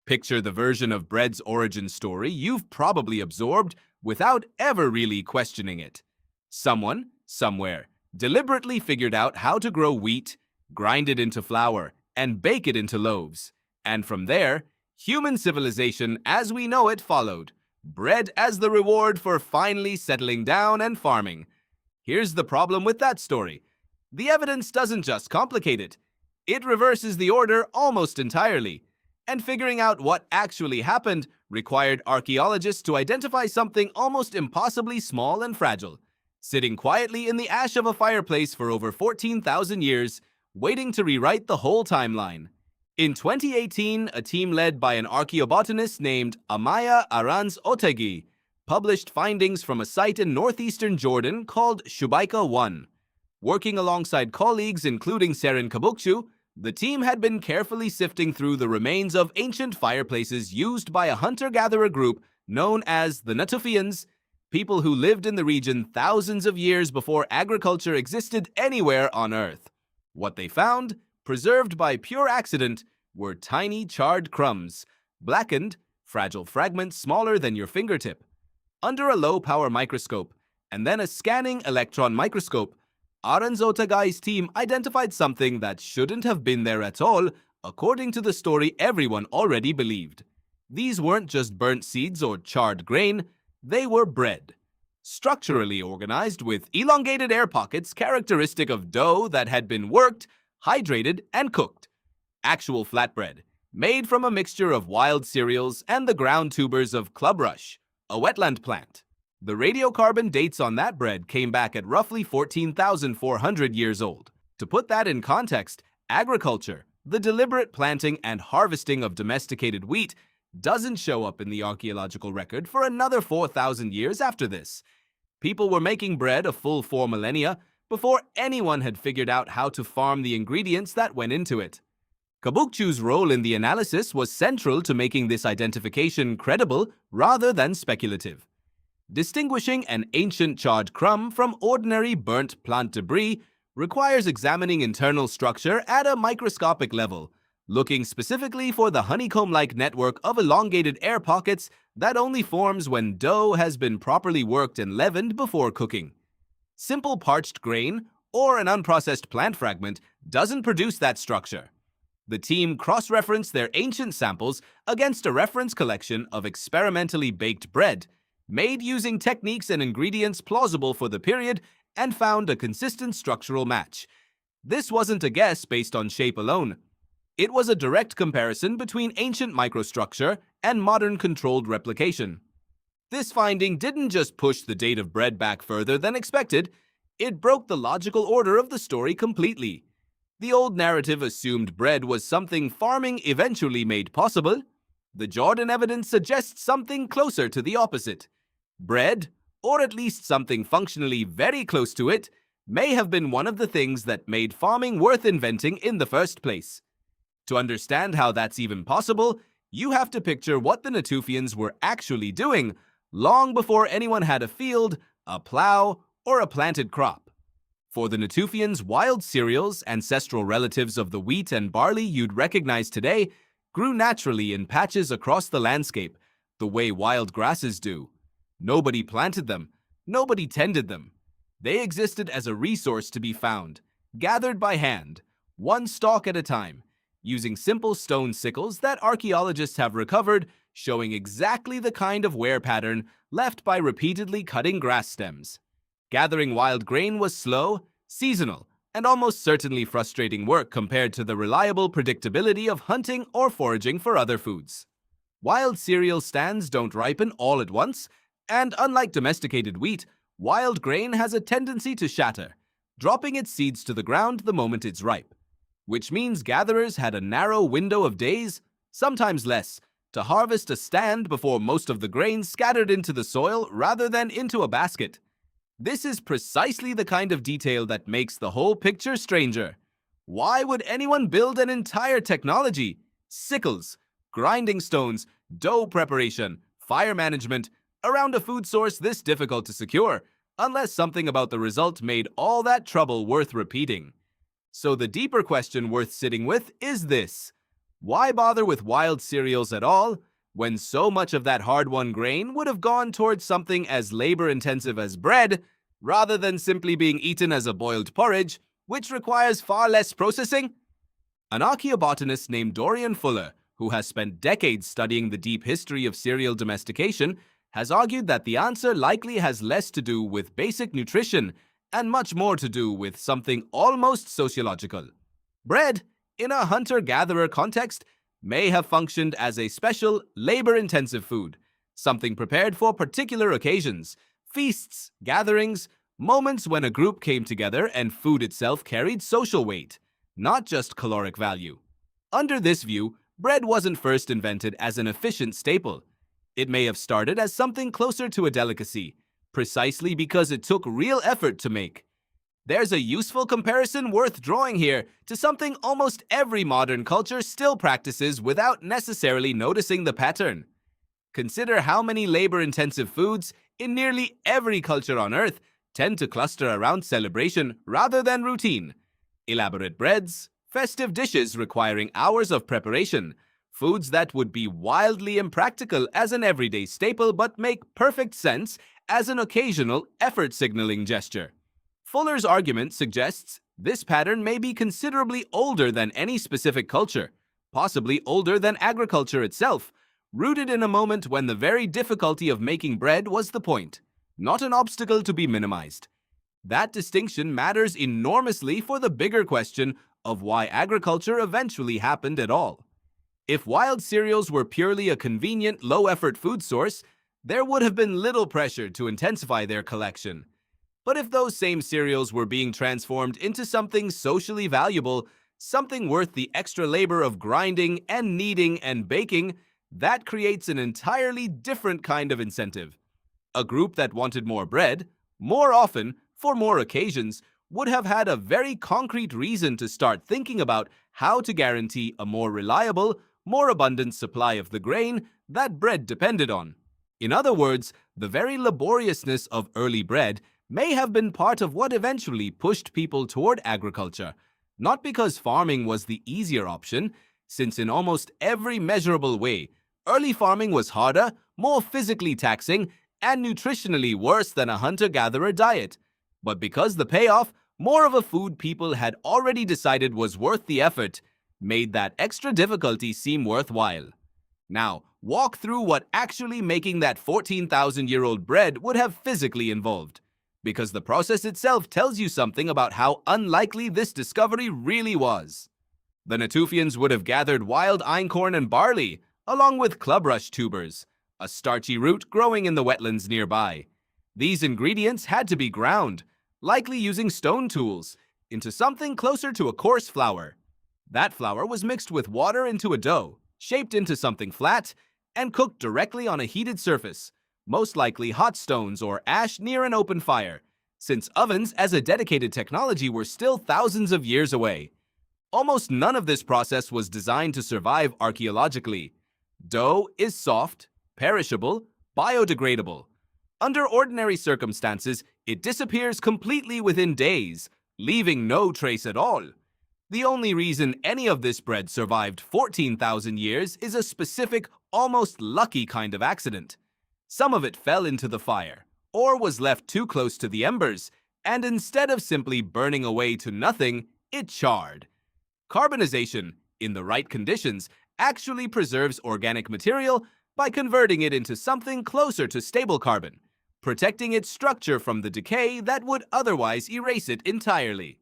Picture the version of bread's origin story you've probably absorbed without ever really questioning it. Someone, somewhere, deliberately figured out how to grow wheat, grind it into flour, and bake it into loaves. And from there, human civilization as we know it followed, bread as the reward for finally settling down and farming. Here's the problem with that story. The evidence doesn't just complicate it. It reverses the order almost entirely. And figuring out what actually happened required archaeologists to identify something almost impossibly small and fragile, sitting quietly in the ash of a fireplace for over 14,000 years, waiting to rewrite the whole timeline. In 2018, a team led by an archaeobotanist named Amaia Arranz-Otaegui published findings from a site in northeastern Jordan called Shubayqa 1. Working alongside colleagues including Ceren Kabukcu, the team had been carefully sifting through the remains of ancient fireplaces used by a hunter-gatherer group known as the Natufians, people who lived in the region thousands of years before agriculture existed anywhere on Earth. What they found, preserved by pure accident, were tiny charred crumbs, blackened, fragile fragments smaller than your fingertip. Under a low-power microscope, and then a scanning electron microscope, Arranz-Otaegui's team identified something that shouldn't have been there at all, according to the story everyone already believed. These weren't just burnt seeds or charred grain, they were bread. Structurally organized with elongated air pockets characteristic of dough that had been worked, hydrated, and cooked. Actual flatbread, made from a mixture of wild cereals and the ground tubers of clubrush, a wetland plant. The radiocarbon dates on that bread came back at roughly 14,400 years old. To put that in context, agriculture, the deliberate planting and harvesting of domesticated wheat, doesn't show up in the archaeological record for another 4,000 years after this. People were making bread a full 4 millennia before anyone had figured out how to farm the ingredients that went into it. Kabukcu's role in the analysis was central to making this identification credible rather than speculative. Distinguishing an ancient charred crumb from ordinary burnt plant debris requires examining internal structure at a microscopic level, looking specifically for the honeycomb-like network of elongated air pockets that only forms when dough has been properly worked and leavened before cooking. Simple parched grain or an unprocessed plant fragment doesn't produce that structure. The team cross-referenced their ancient samples against a reference collection of experimentally baked bread, made using techniques and ingredients plausible for the period, and found a consistent structural match. This wasn't a guess based on shape alone. It was a direct comparison between ancient microstructure and modern controlled replication. This finding didn't just push the date of bread back further than expected, it broke the logical order of the story completely. The old narrative assumed bread was something farming eventually made possible. The Jordan evidence suggests something closer to the opposite. Bread, or at least something functionally very close to it, may have been one of the things that made farming worth inventing in the first place. To understand how that's even possible, you have to picture what the Natufians were actually doing long before anyone had a field, a plow, or a planted crop. For the Natufians, wild cereals, ancestral relatives of the wheat and barley you'd recognize today, grew naturally in patches across the landscape, the way wild grasses do. Nobody planted them, nobody tended them. They existed as a resource to be found, gathered by hand, one stalk at a time, using simple stone sickles that archaeologists have recovered, showing exactly the kind of wear pattern left by repeatedly cutting grass stems. Gathering wild grain was slow, seasonal, and almost certainly frustrating work compared to the reliable predictability of hunting or foraging for other foods. Wild cereal stands don't ripen all at once, and unlike domesticated wheat, wild grain has a tendency to shatter, dropping its seeds to the ground the moment it's ripe, which means gatherers had a narrow window of days, sometimes less, to harvest a stand before most of the grain scattered into the soil rather than into a basket. This is precisely the kind of detail that makes the whole picture stranger. Why would anyone build an entire technology, sickles, grinding stones, dough preparation, fire management, around a food source this difficult to secure, unless something about the result made all that trouble worth repeating? So the deeper question worth sitting with is this: Why bother with wild cereals at all, when so much of that hard-won grain would have gone towards something as labor-intensive as bread, rather than simply being eaten as a boiled porridge, which requires far less processing? An archaeobotanist named Dorian Fuller, who has spent decades studying the deep history of cereal domestication, has argued that the answer likely has less to do with basic nutrition and much more to do with something almost sociological. Bread, in a hunter-gatherer context, may have functioned as a special, labor-intensive food, something prepared for particular occasions, feasts, gatherings, moments when a group came together and food itself carried social weight, not just caloric value. Under this view, bread wasn't first invented as an efficient staple. It may have started as something closer to a delicacy, precisely because it took real effort to make. There's a useful comparison worth drawing here to something almost every modern culture still practices without necessarily noticing the pattern. Consider how many labor-intensive foods in nearly every culture on Earth tend to cluster around celebration rather than routine. Elaborate breads, festive dishes requiring hours of preparation, foods that would be wildly impractical as an everyday staple but make perfect sense as an occasional effort-signaling gesture. Fuller's argument suggests this pattern may be considerably older than any specific culture, possibly older than agriculture itself, rooted in a moment when the very difficulty of making bread was the point, not an obstacle to be minimized. That distinction matters enormously for the bigger question of why agriculture eventually happened at all. If wild cereals were purely a convenient, low-effort food source, there would have been little pressure to intensify their collection. But if those same cereals were being transformed into something socially valuable, something worth the extra labor of grinding and kneading and baking, that creates an entirely different kind of incentive. A group that wanted more bread, more often, for more occasions, would have had a very concrete reason to start thinking about how to guarantee a more reliable, more abundant supply of the grain that bread depended on. In other words, the very laboriousness of early bread may have been part of what eventually pushed people toward agriculture, not because farming was the easier option, since in almost every measurable way, early farming was harder, more physically taxing, and nutritionally worse than a hunter-gatherer diet, but because the payoff, more of a food people had already decided was worth the effort, made that extra difficulty seem worthwhile. Now, walk through what actually making that 14,000-year-old bread would have physically involved, because the process itself tells you something about how unlikely this discovery really was. The Natufians would have gathered wild einkorn and barley, along with clubrush tubers, a starchy root growing in the wetlands nearby. These ingredients had to be ground, likely using stone tools, into something closer to a coarse flour. That flour was mixed with water into a dough, shaped into something flat, and cooked directly on a heated surface, most likely hot stones or ash near an open fire, since ovens as a dedicated technology were still thousands of years away. Almost none of this process was designed to survive archaeologically. Dough is soft, perishable, biodegradable. Under ordinary circumstances, it disappears completely within days, leaving no trace at all. The only reason any of this bread survived 14,000 years is a specific, almost lucky kind of accident. Some of it fell into the fire, or was left too close to the embers, and instead of simply burning away to nothing, it charred. Carbonization, in the right conditions, actually preserves organic material by converting it into something closer to stable carbon, protecting its structure from the decay that would otherwise erase it entirely.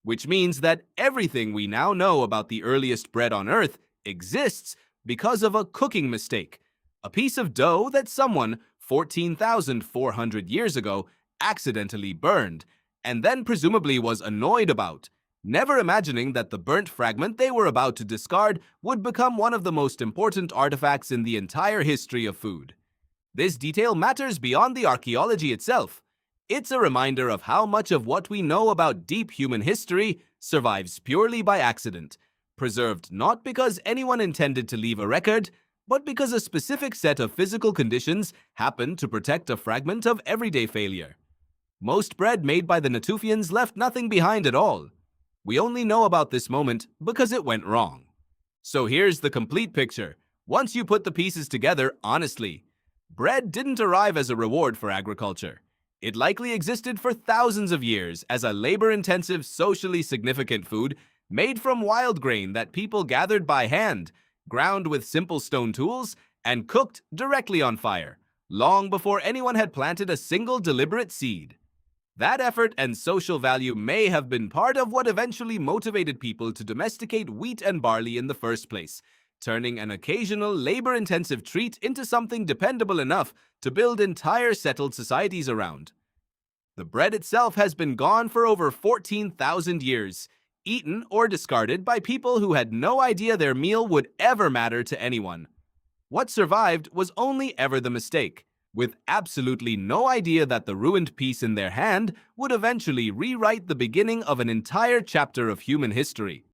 Which means that everything we now know about the earliest bread on Earth exists because of a cooking mistake, a piece of dough that someone 14,400 years ago accidentally burned, and then presumably was annoyed about, never imagining that the burnt fragment they were about to discard would become one of the most important artifacts in the entire history of food. This detail matters beyond the archaeology itself. It's a reminder of how much of what we know about deep human history survives purely by accident, preserved not because anyone intended to leave a record, but because a specific set of physical conditions happened to protect a fragment of everyday failure. Most bread made by the Natufians left nothing behind at all. We only know about this moment because it went wrong. So here's the complete picture. Once you put the pieces together honestly, bread didn't arrive as a reward for agriculture. It likely existed for thousands of years as a labor-intensive, socially significant food made from wild grain that people gathered by hand, ground with simple stone tools, and cooked directly on fire, long before anyone had planted a single deliberate seed. That effort and social value may have been part of what eventually motivated people to domesticate wheat and barley in the first place, turning an occasional labor-intensive treat into something dependable enough to build entire settled societies around. The bread itself has been gone for over 14,000 years, eaten or discarded by people who had no idea their meal would ever matter to anyone. What survived was only ever the mistake, with absolutely no idea that the ruined piece in their hand would eventually rewrite the beginning of an entire chapter of human history.